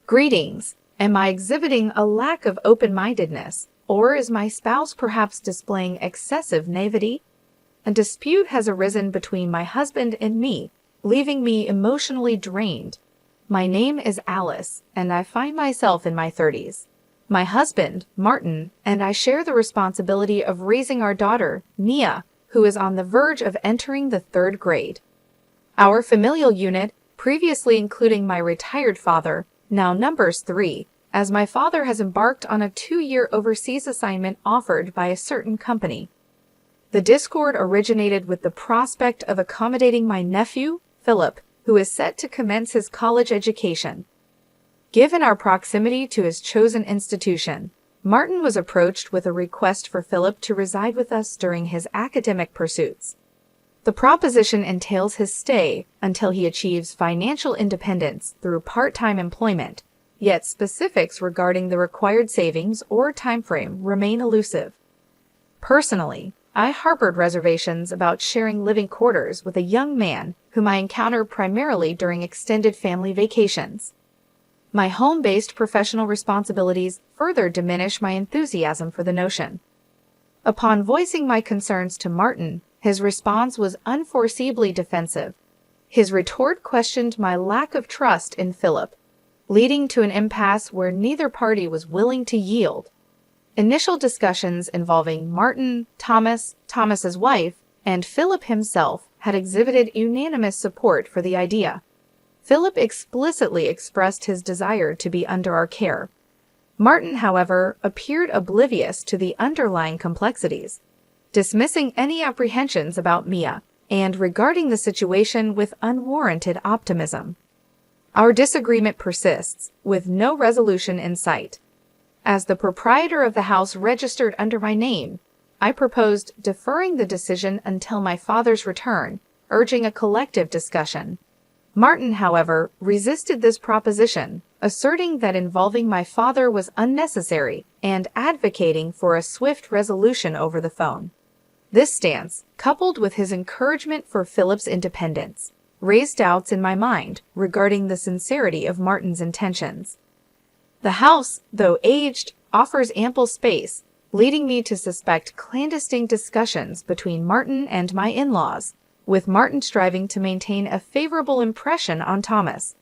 Greetings. Am I exhibiting a lack of open-mindedness, or is my spouse perhaps displaying excessive naivety? A dispute has arisen between my husband and me, leaving me emotionally drained. My name is Alice, and I find myself in my 30s. My husband, Martin, and I share the responsibility of raising our daughter, Mia, who is on the verge of entering the 3rd grade. Our familial unit, previously including my retired father, now numbers 3, as my father has embarked on a 2-year overseas assignment offered by a certain company. The discord originated with the prospect of accommodating my nephew, Philip, who is set to commence his college education. Given our proximity to his chosen institution, Martin was approached with a request for Philip to reside with us during his academic pursuits. The proposition entails his stay until he achieves financial independence through part-time employment, yet specifics regarding the required savings or timeframe remain elusive. Personally, I harbored reservations about sharing living quarters with a young man whom I encounter primarily during extended family vacations. My home-based professional responsibilities further diminish my enthusiasm for the notion. Upon voicing my concerns to Martin, his response was unforeseeably defensive. His retort questioned my lack of trust in Philip, leading to an impasse where neither party was willing to yield. Initial discussions involving Martin, Thomas's wife, and Philip himself had exhibited unanimous support for the idea. Philip explicitly expressed his desire to be under our care. Martin, however, appeared oblivious to the underlying complexities, dismissing any apprehensions about Mia, and regarding the situation with unwarranted optimism. Our disagreement persists, with no resolution in sight. As the proprietor of the house registered under my name, I proposed deferring the decision until my father's return, urging a collective discussion. Martin, however, resisted this proposition, asserting that involving my father was unnecessary and advocating for a swift resolution over the phone. This stance, coupled with his encouragement for Philip's independence, raised doubts in my mind regarding the sincerity of Martin's intentions. The house, though aged, offers ample space, leading me to suspect clandestine discussions between Martin and my in-laws, with Martin striving to maintain a favorable impression on Thomas.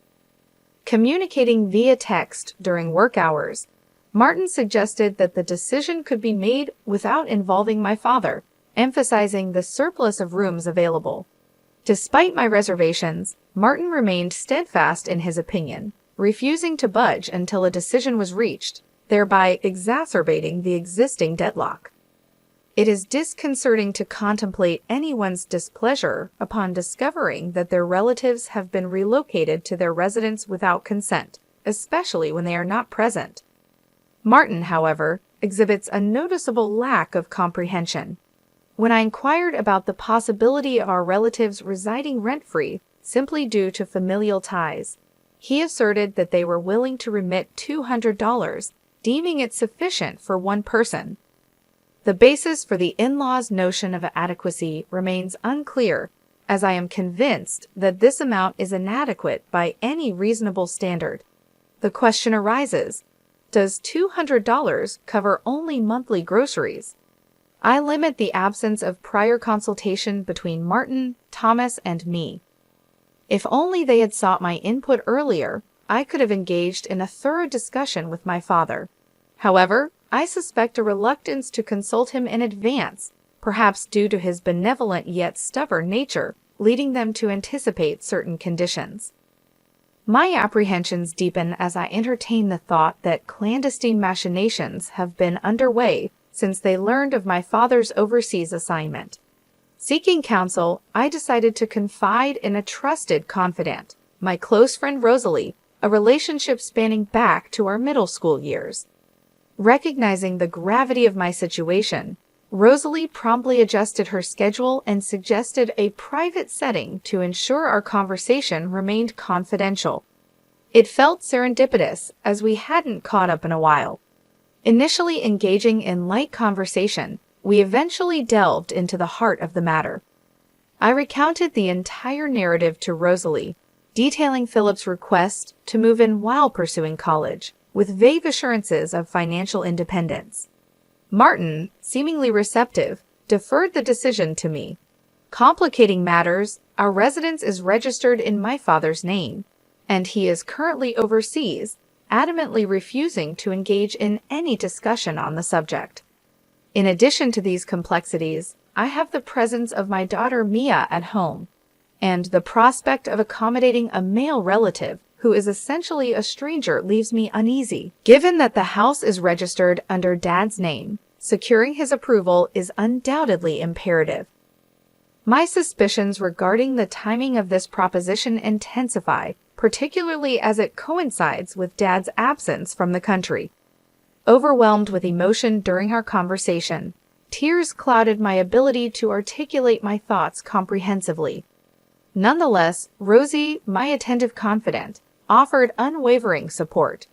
Communicating via text during work hours, Martin suggested that the decision could be made without involving my father, emphasizing the surplus of rooms available. Despite my reservations, Martin remained steadfast in his opinion, refusing to budge until a decision was reached, thereby exacerbating the existing deadlock. It is disconcerting to contemplate anyone's displeasure upon discovering that their relatives have been relocated to their residence without consent, especially when they are not present. Martin, however, exhibits a noticeable lack of comprehension. When I inquired about the possibility of our relatives residing rent-free simply due to familial ties, he asserted that they were willing to remit $200, deeming it sufficient for one person. The basis for the in-laws' notion of adequacy remains unclear, as I am convinced that this amount is inadequate by any reasonable standard. The question arises, does $200 cover only monthly groceries? I limit the absence of prior consultation between Martin, Thomas, and me. If only they had sought my input earlier, I could have engaged in a thorough discussion with my father. However, I suspect a reluctance to consult him in advance, perhaps due to his benevolent yet stubborn nature, leading them to anticipate certain conditions. My apprehensions deepen as I entertain the thought that clandestine machinations have been underway since they learned of my father's overseas assignment. Seeking counsel, I decided to confide in a trusted confidant, my close friend Rosalie, a relationship spanning back to our middle school years. Recognizing the gravity of my situation, Rosalie promptly adjusted her schedule and suggested a private setting to ensure our conversation remained confidential. It felt serendipitous, as we hadn't caught up in a while. Initially engaging in light conversation, we eventually delved into the heart of the matter. I recounted the entire narrative to Rosalie, detailing Philip's request to move in while pursuing college, with vague assurances of financial independence. Martin, seemingly receptive, deferred the decision to me. Complicating matters, our residence is registered in my father's name, and he is currently overseas, adamantly refusing to engage in any discussion on the subject. In addition to these complexities, I have the presence of my daughter Mia at home, and the prospect of accommodating a male relative who is essentially a stranger leaves me uneasy. Given that the house is registered under Dad's name, securing his approval is undoubtedly imperative. My suspicions regarding the timing of this proposition intensify, particularly as it coincides with Dad's absence from the country. Overwhelmed with emotion during our conversation, tears clouded my ability to articulate my thoughts comprehensively. Nonetheless, Rosie, my attentive confidant, offered unwavering support.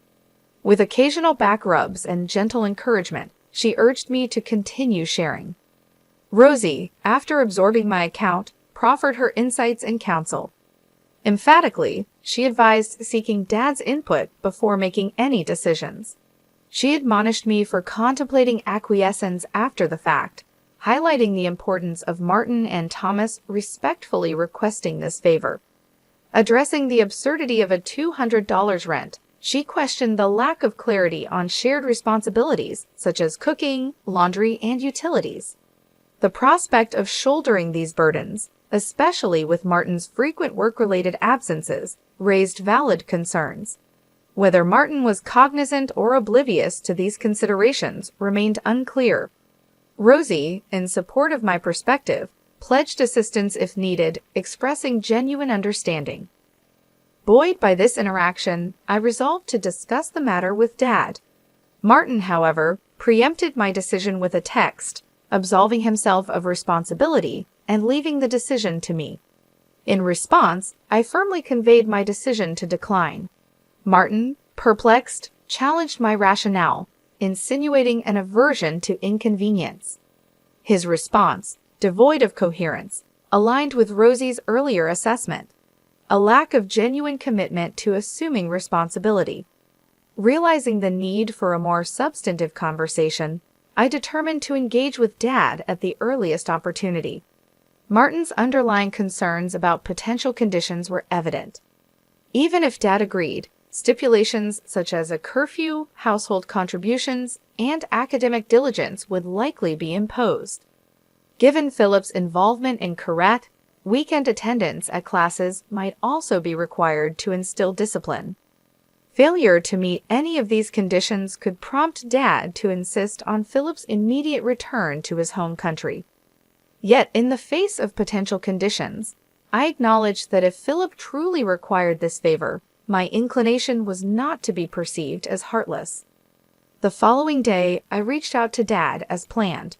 With occasional back rubs and gentle encouragement, she urged me to continue sharing. Rosie, after absorbing my account, proffered her insights and counsel. Emphatically, she advised seeking Dad's input before making any decisions. She admonished me for contemplating acquiescence after the fact, highlighting the importance of Martin and Thomas respectfully requesting this favor. Addressing the absurdity of a $200 rent, she questioned the lack of clarity on shared responsibilities such as cooking, laundry, and utilities. The prospect of shouldering these burdens, especially with Martin's frequent work-related absences, raised valid concerns. Whether Martin was cognizant or oblivious to these considerations remained unclear. Rosie, in support of my perspective, pledged assistance if needed, expressing genuine understanding. Buoyed by this interaction, I resolved to discuss the matter with Dad. Martin, however, preempted my decision with a text, absolving himself of responsibility and leaving the decision to me. In response, I firmly conveyed my decision to decline. Martin, perplexed, challenged my rationale, insinuating an aversion to inconvenience. His response, devoid of coherence, aligned with Rosie's earlier assessment, a lack of genuine commitment to assuming responsibility. Realizing the need for a more substantive conversation, I determined to engage with Dad at the earliest opportunity. Martin's underlying concerns about potential conditions were evident. Even if Dad agreed, stipulations such as a curfew, household contributions, and academic diligence would likely be imposed. Given Philip's involvement in karate, weekend attendance at classes might also be required to instill discipline. Failure to meet any of these conditions could prompt Dad to insist on Philip's immediate return to his home country. Yet, in the face of potential conditions, I acknowledged that if Philip truly required this favor, my inclination was not to be perceived as heartless. The following day, I reached out to Dad as planned.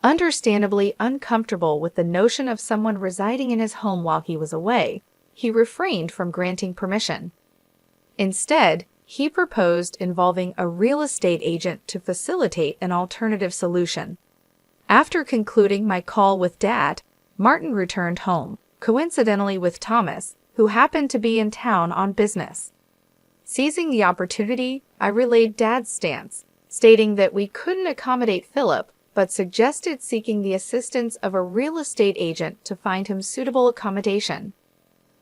Understandably uncomfortable with the notion of someone residing in his home while he was away, he refrained from granting permission. Instead, he proposed involving a real estate agent to facilitate an alternative solution. After concluding my call with Dad, Martin returned home, coincidentally with Thomas, who happened to be in town on business. Seizing the opportunity, I relayed Dad's stance, stating that we couldn't accommodate Philip, but suggested seeking the assistance of a real estate agent to find him suitable accommodation.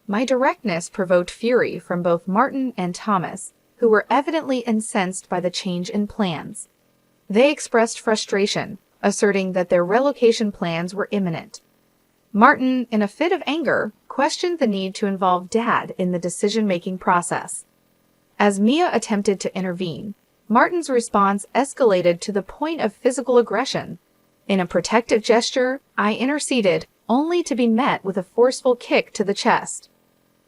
My directness provoked fury from both Martin and Thomas, who were evidently incensed by the change in plans. They expressed frustration, asserting that their relocation plans were imminent. Martin, in a fit of anger, questioned the need to involve Dad in the decision-making process. As Mia attempted to intervene, Martin's response escalated to the point of physical aggression. In a protective gesture, I interceded, only to be met with a forceful kick to the chest.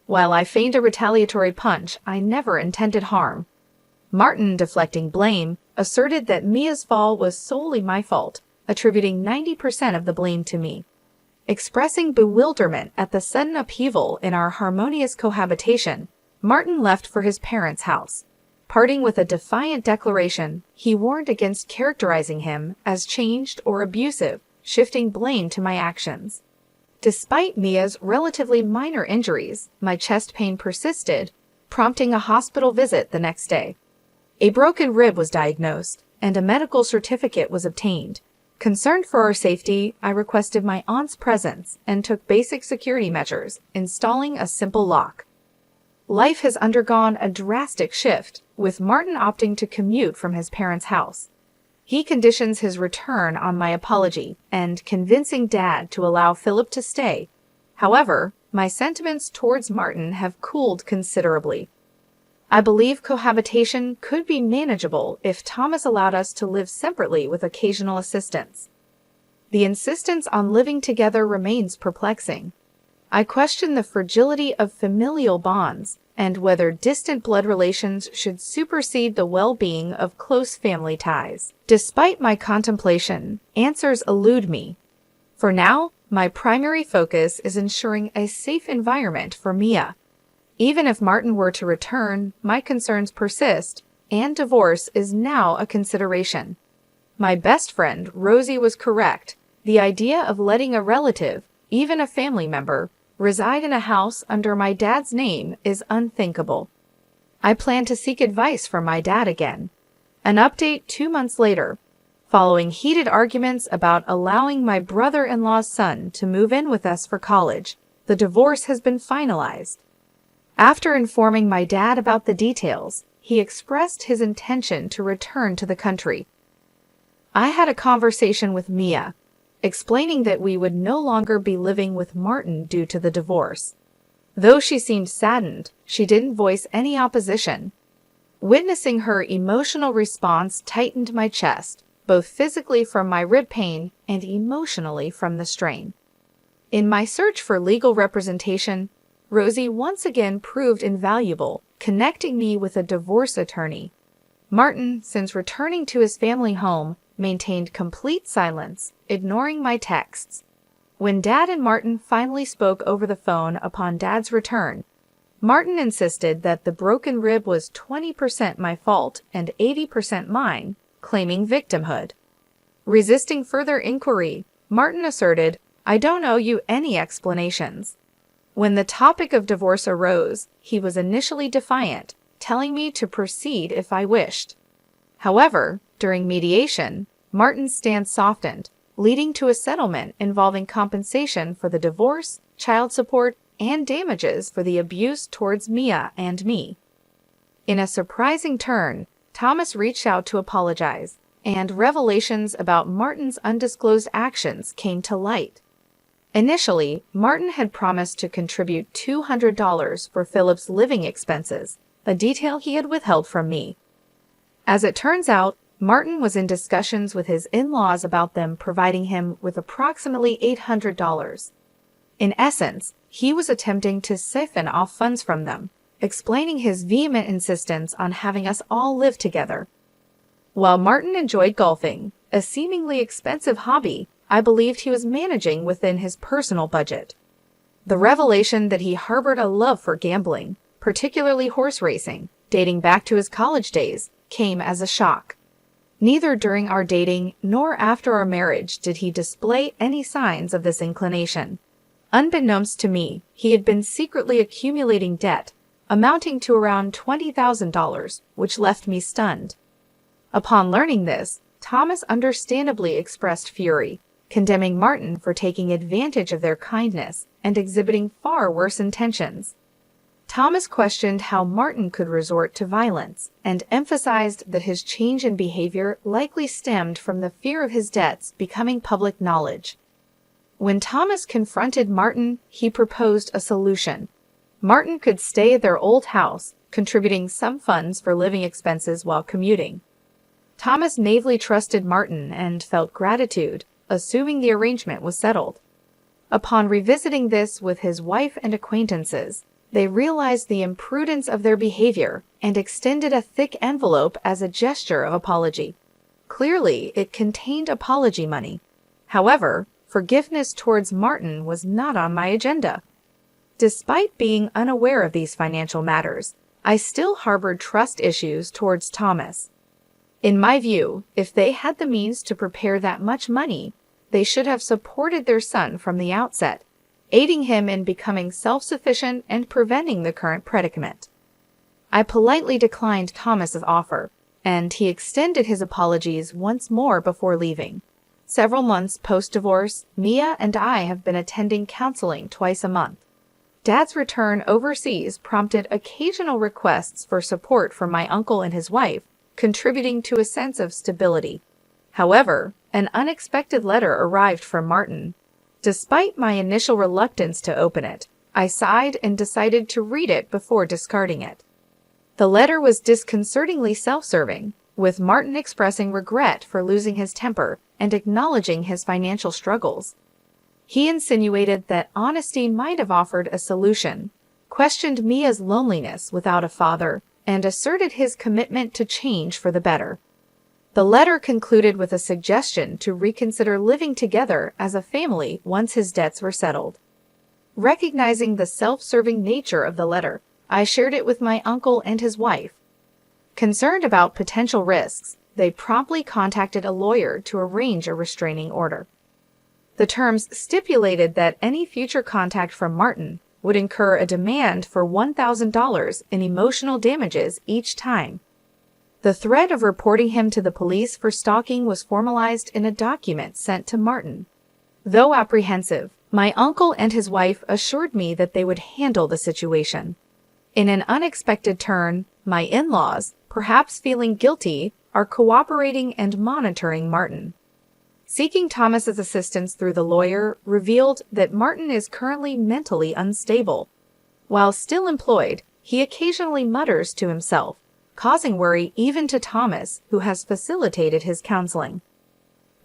While I feigned a retaliatory punch, I never intended harm. Martin, deflecting blame, asserted that Mia's fall was solely my fault, attributing 90% of the blame to me. Expressing bewilderment at the sudden upheaval in our harmonious cohabitation, Martin left for his parents' house. Parting with a defiant declaration, he warned against characterizing him as changed or abusive, shifting blame to my actions. Despite Mia's relatively minor injuries, my chest pain persisted, prompting a hospital visit the next day. A broken rib was diagnosed, and a medical certificate was obtained. Concerned for our safety, I requested my aunt's presence and took basic security measures, installing a simple lock. Life has undergone a drastic shift, with Martin opting to commute from his parents' house. He conditions his return on my apology and convincing Dad to allow Philip to stay. However, my sentiments towards Martin have cooled considerably. I believe cohabitation could be manageable if Thomas allowed us to live separately with occasional assistance. The insistence on living together remains perplexing. I question the fragility of familial bonds and whether distant blood relations should supersede the well-being of close family ties. Despite my contemplation, answers elude me. For now, my primary focus is ensuring a safe environment for Mia. Even if Martin were to return, my concerns persist, and divorce is now a consideration. My best friend, Rosie, was correct. The idea of letting a relative, even a family member, reside in a house under my dad's name is unthinkable. I plan to seek advice from my dad again. An update 2 months later. Following heated arguments about allowing my brother-in-law's son to move in with us for college, the divorce has been finalized. After informing my dad about the details, he expressed his intention to return to the country. I had a conversation with Mia, explaining that we would no longer be living with Martin due to the divorce. Though she seemed saddened, she didn't voice any opposition. Witnessing her emotional response tightened my chest, both physically from my rib pain and emotionally from the strain. In my search for legal representation, Rosie once again proved invaluable, connecting me with a divorce attorney. Martin, since returning to his family home, maintained complete silence, ignoring my texts. When Dad and Martin finally spoke over the phone upon Dad's return, Martin insisted that the broken rib was 20% my fault and 80% mine, claiming victimhood. Resisting further inquiry, Martin asserted, "I don't owe you any explanations." When the topic of divorce arose, he was initially defiant, telling me to proceed if I wished. However, during mediation, Martin's stance softened, leading to a settlement involving compensation for the divorce, child support, and damages for the abuse towards Mia and me. In a surprising turn, Thomas reached out to apologize, and revelations about Martin's undisclosed actions came to light. Initially, Martin had promised to contribute $200 for Philip's living expenses, a detail he had withheld from me. As it turns out, Martin was in discussions with his in-laws about them providing him with approximately $800. In essence, he was attempting to siphon off funds from them, explaining his vehement insistence on having us all live together. While Martin enjoyed golfing, a seemingly expensive hobby, I believed he was managing within his personal budget. The revelation that he harbored a love for gambling, particularly horse racing, dating back to his college days, came as a shock. Neither during our dating nor after our marriage did he display any signs of this inclination. Unbeknownst to me, he had been secretly accumulating debt, amounting to around $20,000, which left me stunned. Upon learning this, Thomas understandably expressed fury, condemning Martin for taking advantage of their kindness and exhibiting far worse intentions. Thomas questioned how Martin could resort to violence and emphasized that his change in behavior likely stemmed from the fear of his debts becoming public knowledge. When Thomas confronted Martin, he proposed a solution. Martin could stay at their old house, contributing some funds for living expenses while commuting. Thomas naively trusted Martin and felt gratitude, assuming the arrangement was settled. Upon revisiting this with his wife and acquaintances, they realized the imprudence of their behavior and extended a thick envelope as a gesture of apology. Clearly, it contained apology money. However, forgiveness towards Martin was not on my agenda. Despite being unaware of these financial matters, I still harbored trust issues towards Thomas. In my view, if they had the means to prepare that much money, they should have supported their son from the outset. aiding him in becoming self-sufficient and preventing the current predicament. I politely declined Thomas's offer, and he extended his apologies once more before leaving. Several months post-divorce, Mia and I have been attending counseling twice a month. Dad's return overseas prompted occasional requests for support from my uncle and his wife, contributing to a sense of stability. However, an unexpected letter arrived from Martin. Despite my initial reluctance to open it, I sighed and decided to read it before discarding it. The letter was disconcertingly self-serving, with Martin expressing regret for losing his temper and acknowledging his financial struggles. He insinuated that honesty might have offered a solution, questioned Mia's loneliness without a father, and asserted his commitment to change for the better. The letter concluded with a suggestion to reconsider living together as a family once his debts were settled. Recognizing the self-serving nature of the letter, I shared it with my uncle and his wife. Concerned about potential risks, they promptly contacted a lawyer to arrange a restraining order. The terms stipulated that any future contact from Martin would incur a demand for $1,000 in emotional damages each time. The threat of reporting him to the police for stalking was formalized in a document sent to Martin. Though apprehensive, my uncle and his wife assured me that they would handle the situation. In an unexpected turn, my in-laws, perhaps feeling guilty, are cooperating and monitoring Martin. Seeking Thomas's assistance through the lawyer revealed that Martin is currently mentally unstable. While still employed, he occasionally mutters to himself, causing worry even to Thomas, who has facilitated his counseling.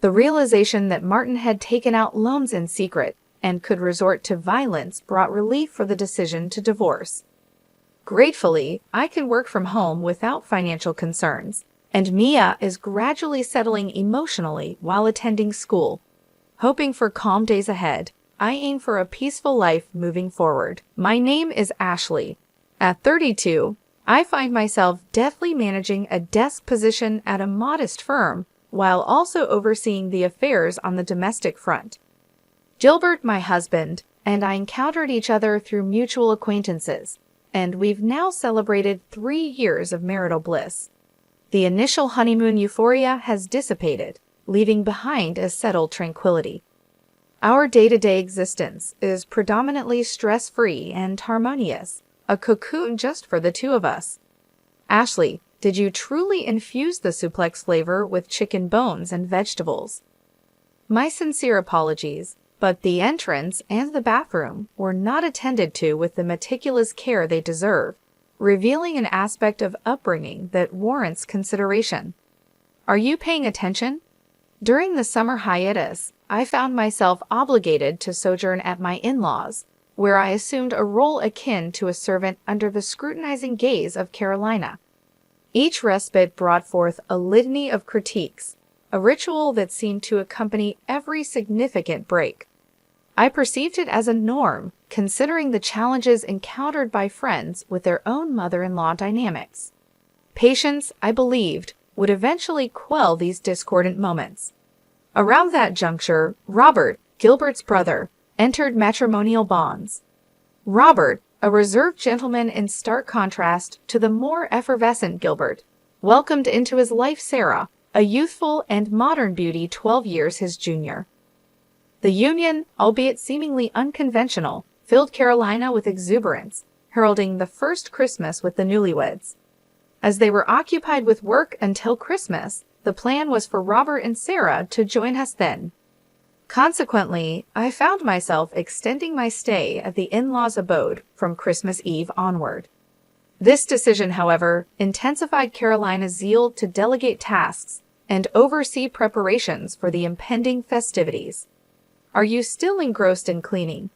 The realization that Martin had taken out loans in secret and could resort to violence brought relief for the decision to divorce. Gratefully, I can work from home without financial concerns, and Mia is gradually settling emotionally while attending school. Hoping for calm days ahead, I aim for a peaceful life moving forward. My name is Ashley. At 32, I find myself deftly managing a desk position at a modest firm while also overseeing the affairs on the domestic front. Gilbert, my husband, and I encountered each other through mutual acquaintances, and we've now celebrated 3 years of marital bliss. The initial honeymoon euphoria has dissipated, leaving behind a settled tranquility. Our day-to-day existence is predominantly stress-free and harmonious, a cocoon just for the two of us. Ashley, did you truly infuse the suplex flavor with chicken bones and vegetables? My sincere apologies, but the entrance and the bathroom were not attended to with the meticulous care they deserve, revealing an aspect of upbringing that warrants consideration. Are you paying attention? During the summer hiatus, I found myself obligated to sojourn at my in-laws, where I assumed a role akin to a servant under the scrutinizing gaze of Carolina. Each respite brought forth a litany of critiques, a ritual that seemed to accompany every significant break. I perceived it as a norm, considering the challenges encountered by friends with their own mother-in-law dynamics. Patience, I believed, would eventually quell these discordant moments. Around that juncture, Robert, Gilbert's brother, entered matrimonial bonds. Robert, a reserved gentleman in stark contrast to the more effervescent Gilbert, welcomed into his life Sarah, a youthful and modern beauty 12 years his junior. The union, albeit seemingly unconventional, filled Carolina with exuberance, heralding the first Christmas with the newlyweds. As they were occupied with work until Christmas, the plan was for Robert and Sarah to join us then. Consequently, I found myself extending my stay at the in-laws' abode from Christmas Eve onward. This decision, however, intensified Carolina's zeal to delegate tasks and oversee preparations for the impending festivities. Are you still engrossed in cleaning?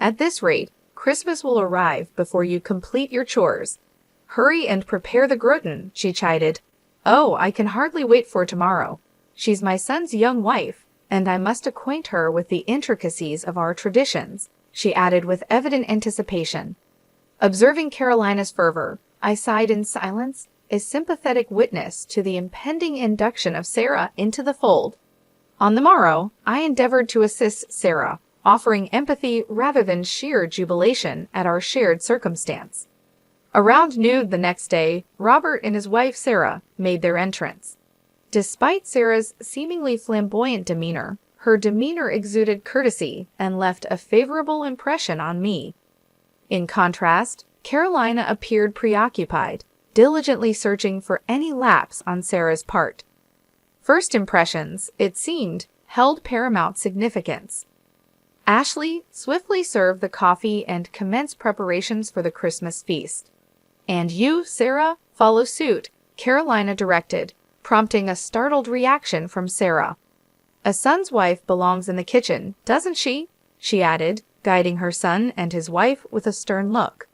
At this rate, Christmas will arrive before you complete your chores. Hurry and prepare the gratin, she chided. Oh, I can hardly wait for tomorrow. She's my son's young wife, and I must acquaint her with the intricacies of our traditions, she added with evident anticipation. Observing Carolina's fervor, I sighed in silence, a sympathetic witness to the impending induction of Sarah into the fold. On the morrow, I endeavored to assist Sarah, offering empathy rather than sheer jubilation at our shared circumstance. Around noon the next day, Robert and his wife Sarah made their entrance. Despite Sarah's seemingly flamboyant demeanor, her demeanor exuded courtesy and left a favorable impression on me. In contrast, Carolina appeared preoccupied, diligently searching for any lapse on Sarah's part. First impressions, it seemed, held paramount significance. Ashley swiftly served the coffee and commenced preparations for the Christmas feast. "And you, Sarah, follow suit," Carolina directed, prompting a startled reaction from Sarah. "A son's wife belongs in the kitchen, doesn't she?" she added, guiding her son and his wife with a stern look.